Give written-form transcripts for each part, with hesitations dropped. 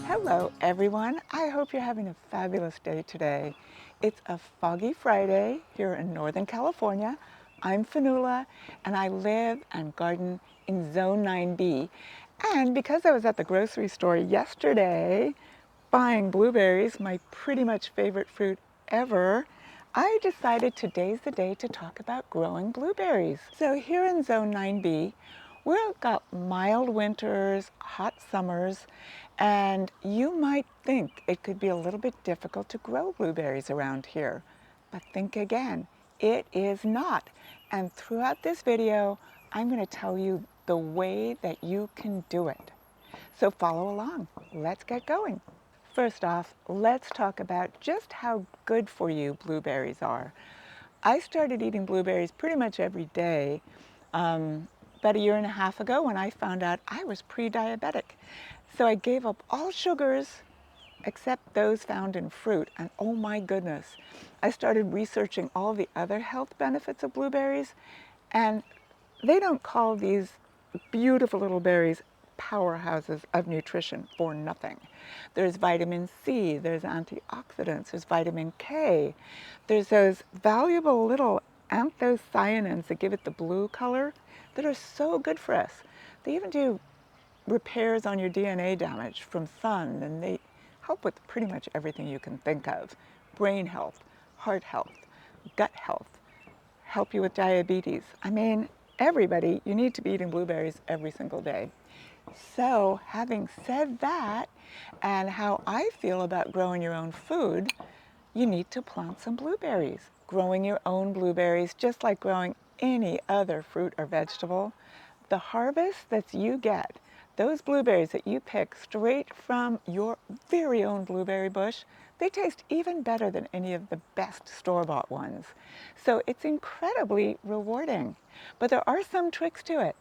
Hello everyone, I hope you're having a fabulous day today. It's a foggy Friday here in Northern California. I'm Fionuala and I live and garden in Zone 9B. And because I was at the grocery store yesterday buying blueberries, my pretty much favorite fruit ever, I decided today's the day to talk about growing blueberries. So here in Zone 9B, we've got mild winters, hot summers, and you might think it could be a little bit difficult to grow blueberries around here. But think again, it is not. And throughout this video, I'm going to tell you the way that you can do it. So follow along. Let's get going. First off, let's talk about just how good for you blueberries are. I started eating blueberries pretty much every day about a year and a half ago when I found out I was pre-diabetic. So I gave up all sugars except those found in fruit, and oh my goodness, I started researching all the other health benefits of blueberries, and they don't call these beautiful little berries powerhouses of nutrition for nothing. There's vitamin C, there's antioxidants, there's vitamin K, there's those valuable little anthocyanins that give it the blue color that are so good for us. They even do repairs on your DNA damage from sun, and they help with pretty much everything you can think of. Brain health, heart health, gut health, help you with diabetes. I mean, everybody, you need to be eating blueberries every single day. So having said that, and how I feel about growing your own food, you need to plant some blueberries. Growing your own blueberries, just like growing any other fruit or vegetable, the harvest that you get, those blueberries that you pick straight from your very own blueberry bush, they taste even better than any of the best store-bought ones. So it's incredibly rewarding. But there are some tricks to it.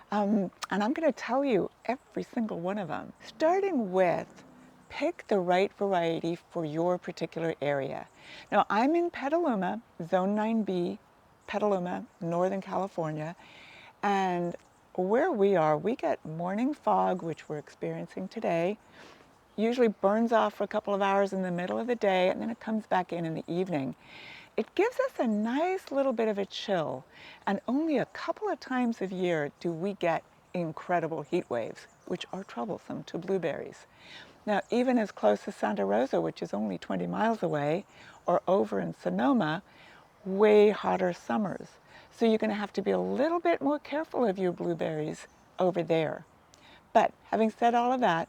And I'm going to tell you every single one of them. Starting with, pick the right variety for your particular area. Now I'm in Petaluma, Zone 9B, Petaluma, Northern California, and where we are, we get morning fog, which we're experiencing today. Usually burns off for a couple of hours in the middle of the day, and then it comes back in the evening. It gives us a nice little bit of a chill, and only a couple of times a year do we get incredible heat waves, which are troublesome to blueberries. Now, even as close as Santa Rosa, which is only 20 miles away, or over in Sonoma, way hotter summers. So you're going to have to be a little bit more careful of your blueberries over there. But having said all of that,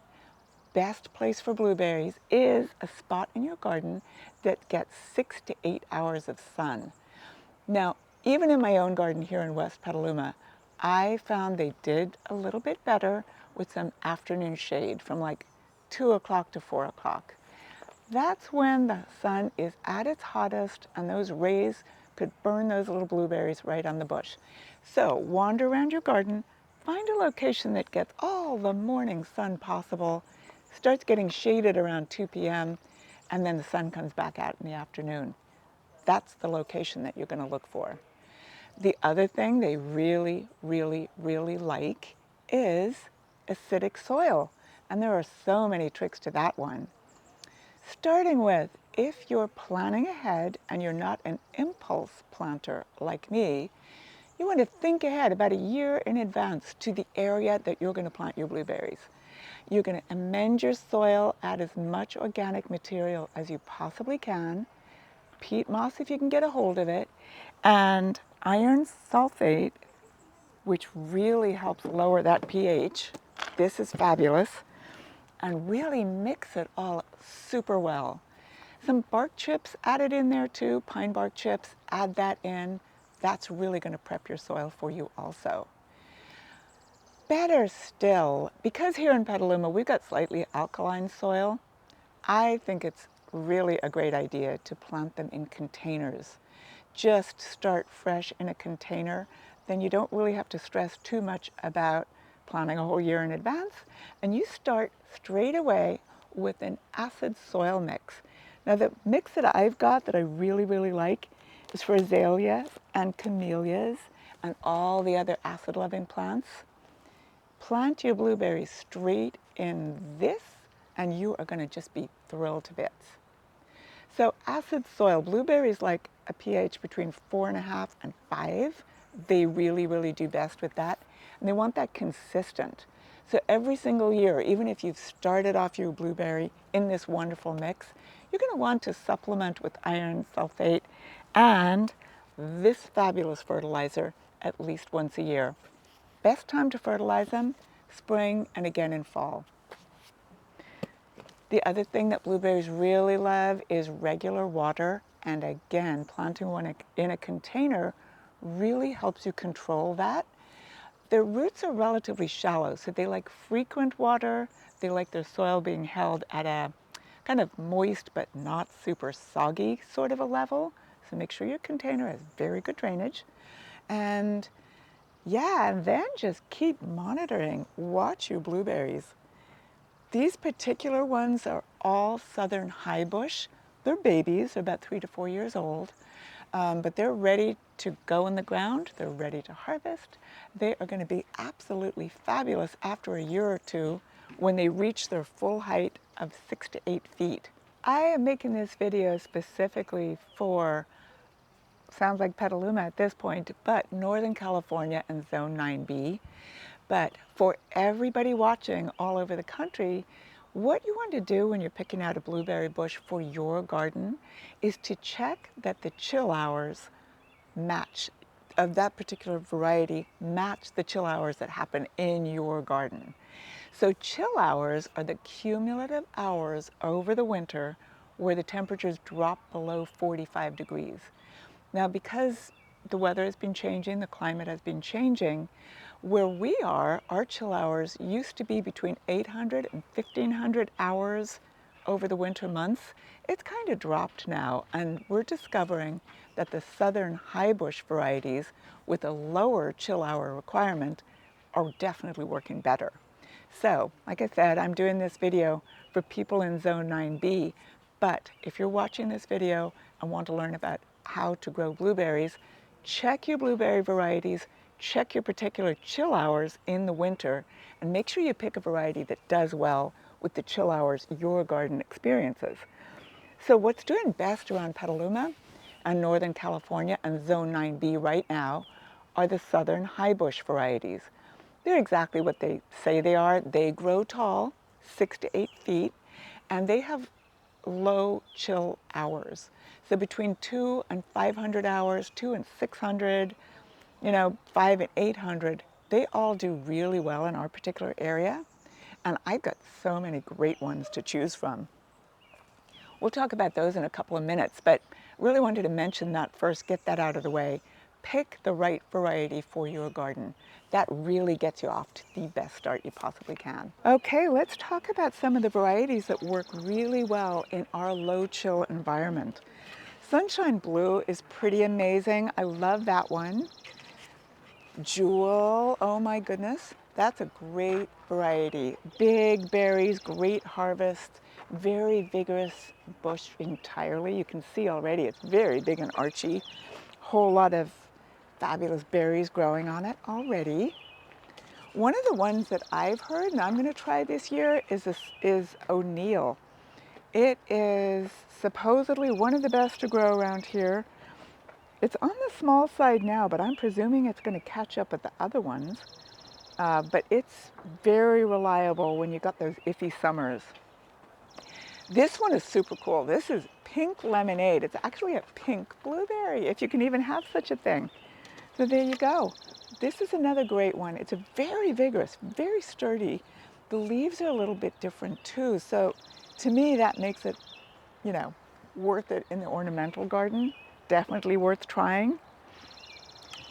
best place for blueberries is a spot in your garden that gets 6 to 8 hours of sun. Now, even in my own garden here in West Petaluma, I found they did a little bit better with some afternoon shade from like 2 o'clock to 4 o'clock. That's when the sun is at its hottest and those rays could burn those little blueberries right on the bush. So wander around your garden, find a location that gets all the morning sun possible, starts getting shaded around 2 p.m., and then the sun comes back out in the afternoon. That's the location that you're going to look for. The other thing they really, really, really like is acidic soil. And there are so many tricks to that one. Starting with, if you're planning ahead and you're not an impulse planter like me, you want to think ahead about a year in advance to the area that you're going to plant your blueberries. You're going to amend your soil, add as much organic material as you possibly can, peat moss if you can get a hold of it, and iron sulfate, which really helps lower that pH. This is fabulous. And really mix it all super well. Some bark chips added in there too, pine bark chips, add that in. That's really going to prep your soil for you also. Better still, because here in Petaluma we've got slightly alkaline soil, I think it's really a great idea to plant them in containers. Just start fresh in a container, then you don't really have to stress too much about planting a whole year in advance, and you start straight away with an acid soil mix. Now the mix that I've got that I really, really like is for azaleas and camellias and all the other acid-loving plants. Plant your blueberries straight in this and you are going to just be thrilled to bits. So acid soil, blueberries like a pH between 4.5 and 5. They really, really do best with that. And they want that consistent. So every single year, even if you've started off your blueberry in this wonderful mix, you're going to want to supplement with iron sulfate and this fabulous fertilizer at least once a year. Best time to fertilize them, spring and again in fall. The other thing that blueberries really love is regular water, and again, planting one in a container really helps you control that. Their roots are relatively shallow, so they like frequent water. They like their soil being held at a kind of moist but not super soggy sort of a level. So make sure your container has very good drainage. And yeah, and then just keep monitoring. Watch your blueberries. These particular ones are all southern high bush. They're babies, they're about 3 to 4 years old, but they're ready to go in the ground. They're ready to harvest. They are going to be absolutely fabulous after a year or two when they reach their full height of 6 to 8 feet. I am making this video specifically for, sounds like Petaluma at this point, but Northern California and Zone 9B. But for everybody watching all over the country, what you want to do when you're picking out a blueberry bush for your garden is to check that the chill hours match, of that particular variety, match the chill hours that happen in your garden. So chill hours are the cumulative hours over the winter where the temperatures drop below 45 degrees. Now, because the weather has been changing, the climate has been changing, where we are, our chill hours used to be between 800 and 1500 hours over the winter months. It's kind of dropped now, and we're discovering that the southern high bush varieties with a lower chill hour requirement are definitely working better. So, like I said, I'm doing this video for people in Zone 9B, but if you're watching this video and want to learn about how to grow blueberries, check your blueberry varieties, check your particular chill hours in the winter, and make sure you pick a variety that does well with the chill hours your garden experiences. So what's doing best around Petaluma and Northern California and Zone 9B right now are the southern high bush varieties. They're exactly what they say they are. They grow tall, 6 to 8 feet, and they have low chill hours. So between 2 and 500 hours, 2 and 600, 5 and 800, they all do really well in our particular area. And I've got so many great ones to choose from. We'll talk about those in a couple of minutes, but really wanted to mention that first, get that out of the way. Pick the right variety for your garden. That really gets you off to the best start you possibly can. Okay, let's talk about some of the varieties that work really well in our low chill environment. Sunshine Blue is pretty amazing. I love that one. Jewel, oh my goodness, that's a great variety. Big berries, great harvest, very vigorous bush entirely. You can see already it's very big and archy. Whole lot of fabulous berries growing on it already. One of the ones that I've heard, and I'm going to try this year, is O'Neill. It is supposedly one of the best to grow around here. It's on the small side now, but I'm presuming it's going to catch up with the other ones. But it's very reliable when you got those iffy summers. This one is super cool. This is pink lemonade. It's actually a pink blueberry, if you can even have such a thing. So there you go. This is another great one. It's a very vigorous, very sturdy. The leaves are a little bit different too. So to me, that makes it, worth it in the ornamental garden. Definitely worth trying.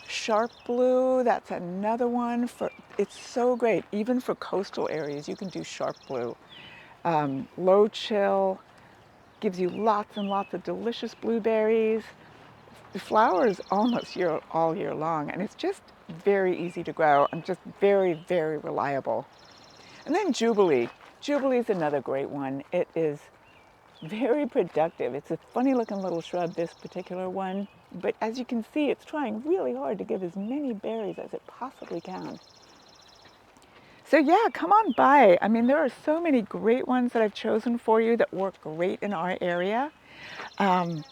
Sharp blue, that's another one. It's so great, even for coastal areas, you can do sharp blue. Low chill, gives you lots and lots of delicious blueberries. The flowers almost all year long, and it's just very easy to grow and just very, very reliable. And then Jubilee. Jubilee is another great one. It is very productive. It's a funny looking little shrub, this particular one, but as you can see, it's trying really hard to give as many berries as it possibly can. So yeah, come on by. I mean, there are so many great ones that I've chosen for you that work great in our area. Um,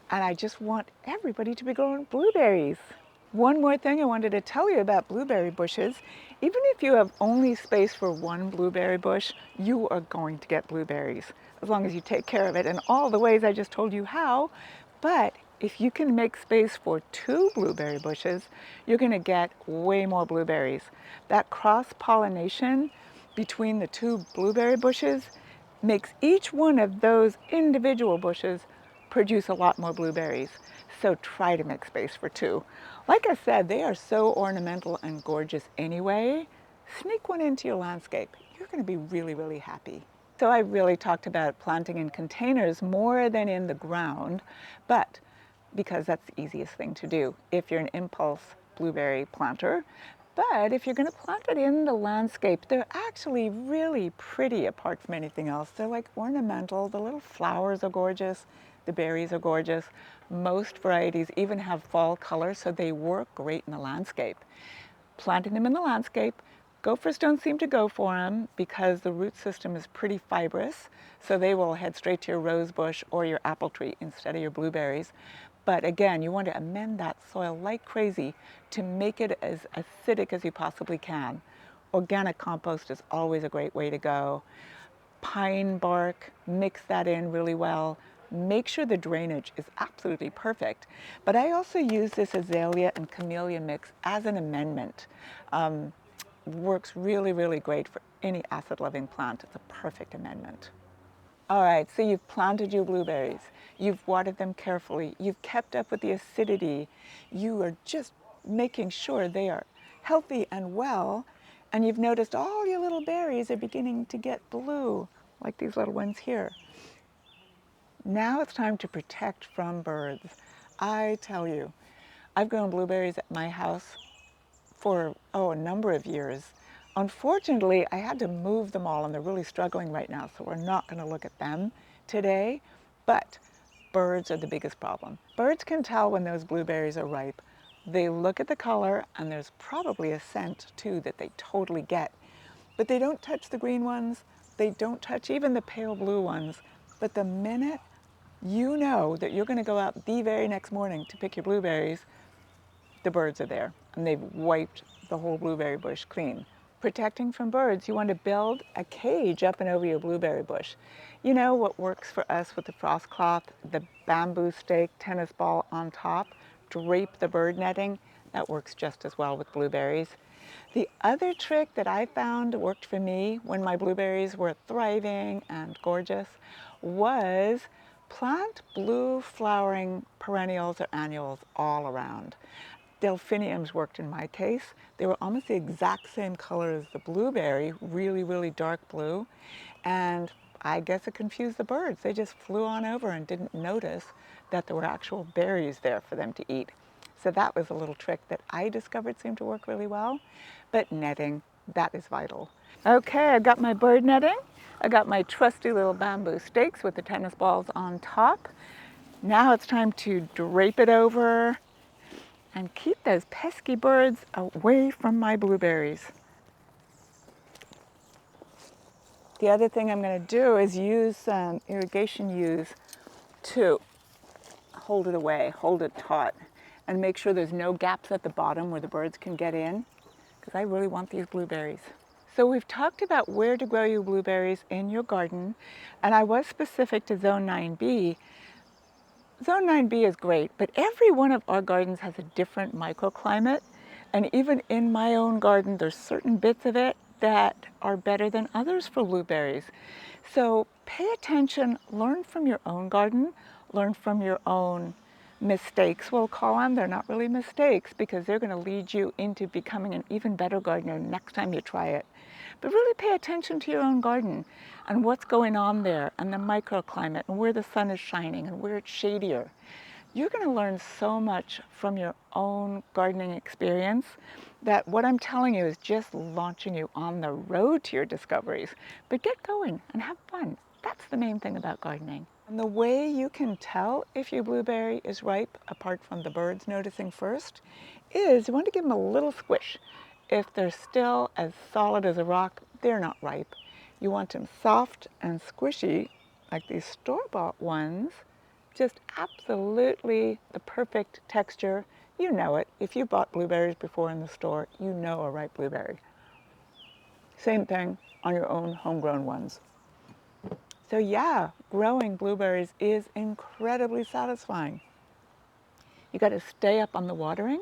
and I just want everybody to be growing blueberries. One more thing I wanted to tell you about blueberry bushes. Even if you have only space for one blueberry bush, you are going to get blueberries as long as you take care of it in all the ways I just told you how. But if you can make space for two blueberry bushes, you're going to get way more blueberries. That cross-pollination between the two blueberry bushes makes each one of those individual bushes produce a lot more blueberries. So try to make space for two. Like I said, they are so ornamental and gorgeous anyway. Sneak one into your landscape. You're going to be really, really happy. So I really talked about planting in containers more than in the ground, but because that's the easiest thing to do if you're an impulse blueberry planter. But if you're going to plant it in the landscape, they're actually really pretty apart from anything else. They're like ornamental. The little flowers are gorgeous. The berries are gorgeous. Most varieties even have fall color, so they work great in the landscape. Planting them in the landscape, gophers don't seem to go for them because the root system is pretty fibrous, so they will head straight to your rose bush or your apple tree instead of your blueberries. But again, you want to amend that soil like crazy to make it as acidic as you possibly can. Organic compost is always a great way to go. Pine bark, mix that in really well. Make sure the drainage is absolutely perfect. But I also use this azalea and camellia mix as an amendment. Works really, really great for any acid-loving plant. It's a perfect amendment. All right, so you've planted your blueberries. You've watered them carefully. You've kept up with the acidity. You are just making sure they are healthy and well. And you've noticed all your little berries are beginning to get blue, like these little ones here. Now it's time to protect from birds. I tell you, I've grown blueberries at my house for, a number of years. Unfortunately, I had to move them all and they're really struggling right now, so we're not going to look at them today. But birds are the biggest problem. Birds can tell when those blueberries are ripe. They look at the color and there's probably a scent too that they totally get. But they don't touch the green ones. They don't touch even the pale blue ones. But the minute you know that you're going to go out the very next morning to pick your blueberries, the birds are there and they've wiped the whole blueberry bush clean. Protecting from birds, you want to build a cage up and over your blueberry bush. You know what works for us with the frost cloth, the bamboo stake, tennis ball on top, drape the bird netting, that works just as well with blueberries. The other trick that I found worked for me when my blueberries were thriving and gorgeous was plant blue flowering perennials or annuals all around. Delphiniums worked in my case. They were almost the exact same color as the blueberry, really, really dark blue. And I guess it confused the birds. They just flew on over and didn't notice that there were actual berries there for them to eat. So that was a little trick that I discovered seemed to work really well. But netting, that is vital. Okay, I got my bird netting. I got my trusty little bamboo stakes with the tennis balls on top. Now it's time to drape it over and keep those pesky birds away from my blueberries. The other thing I'm going to do is use some irrigation use to hold it away, hold it taut, and make sure there's no gaps at the bottom where the birds can get in, because I really want these blueberries. So we've talked about where to grow your blueberries in your garden, and I was specific to Zone 9B. Zone 9B is great, but every one of our gardens has a different microclimate. And even in my own garden, there's certain bits of it that are better than others for blueberries. So pay attention, learn from your own garden, learn from your own mistakes, we'll call them. They're not really mistakes because they're going to lead you into becoming an even better gardener next time you try it. But really pay attention to your own garden and what's going on there and the microclimate and where the sun is shining and where it's shadier. You're going to learn so much from your own gardening experience that what I'm telling you is just launching you on the road to your discoveries. But get going and have fun. That's the main thing about gardening. And the way you can tell if your blueberry is ripe, apart from the birds noticing first, is you want to give them a little squish. If they're still as solid as a rock, they're not ripe. You want them soft and squishy, like these store-bought ones, just absolutely the perfect texture. You know it. If you bought blueberries before in the store, you know a ripe blueberry. Same thing on your own homegrown ones. So yeah, growing blueberries is incredibly satisfying. You got to stay up on the watering.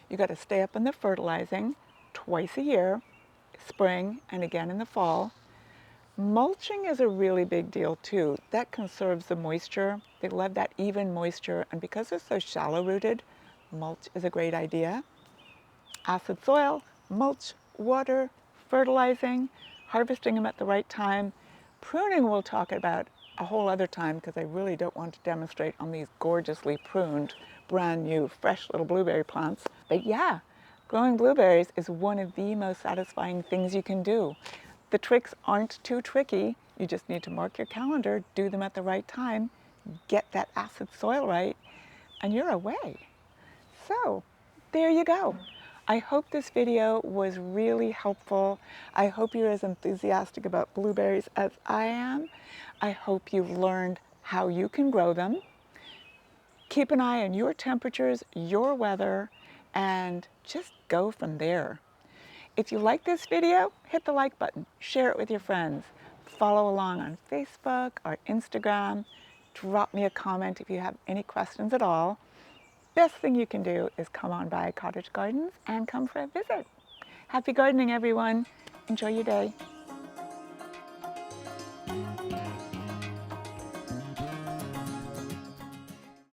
You got to stay up on the fertilizing twice a year, spring and again in the fall. Mulching is a really big deal too. That conserves the moisture. They love that even moisture, and because they're so shallow rooted, mulch is a great idea. Acid soil, mulch, water, fertilizing, harvesting them at the right time. Pruning we'll talk about a whole other time because I really don't want to demonstrate on these gorgeously pruned, brand new, fresh little blueberry plants. But yeah, growing blueberries is one of the most satisfying things you can do. The tricks aren't too tricky. You just need to mark your calendar, do them at the right time, get that acid soil right, and you're away. So there you go. I hope this video was really helpful. I hope you're as enthusiastic about blueberries as I am. I hope you've learned how you can grow them. Keep an eye on your temperatures, your weather, and just go from there. If you like this video, hit the like button, share it with your friends. Follow along on Facebook or Instagram. Drop me a comment if you have any questions at all. Best thing you can do is come on by Cottage Gardens and come for a visit. Happy gardening, everyone. Enjoy your day.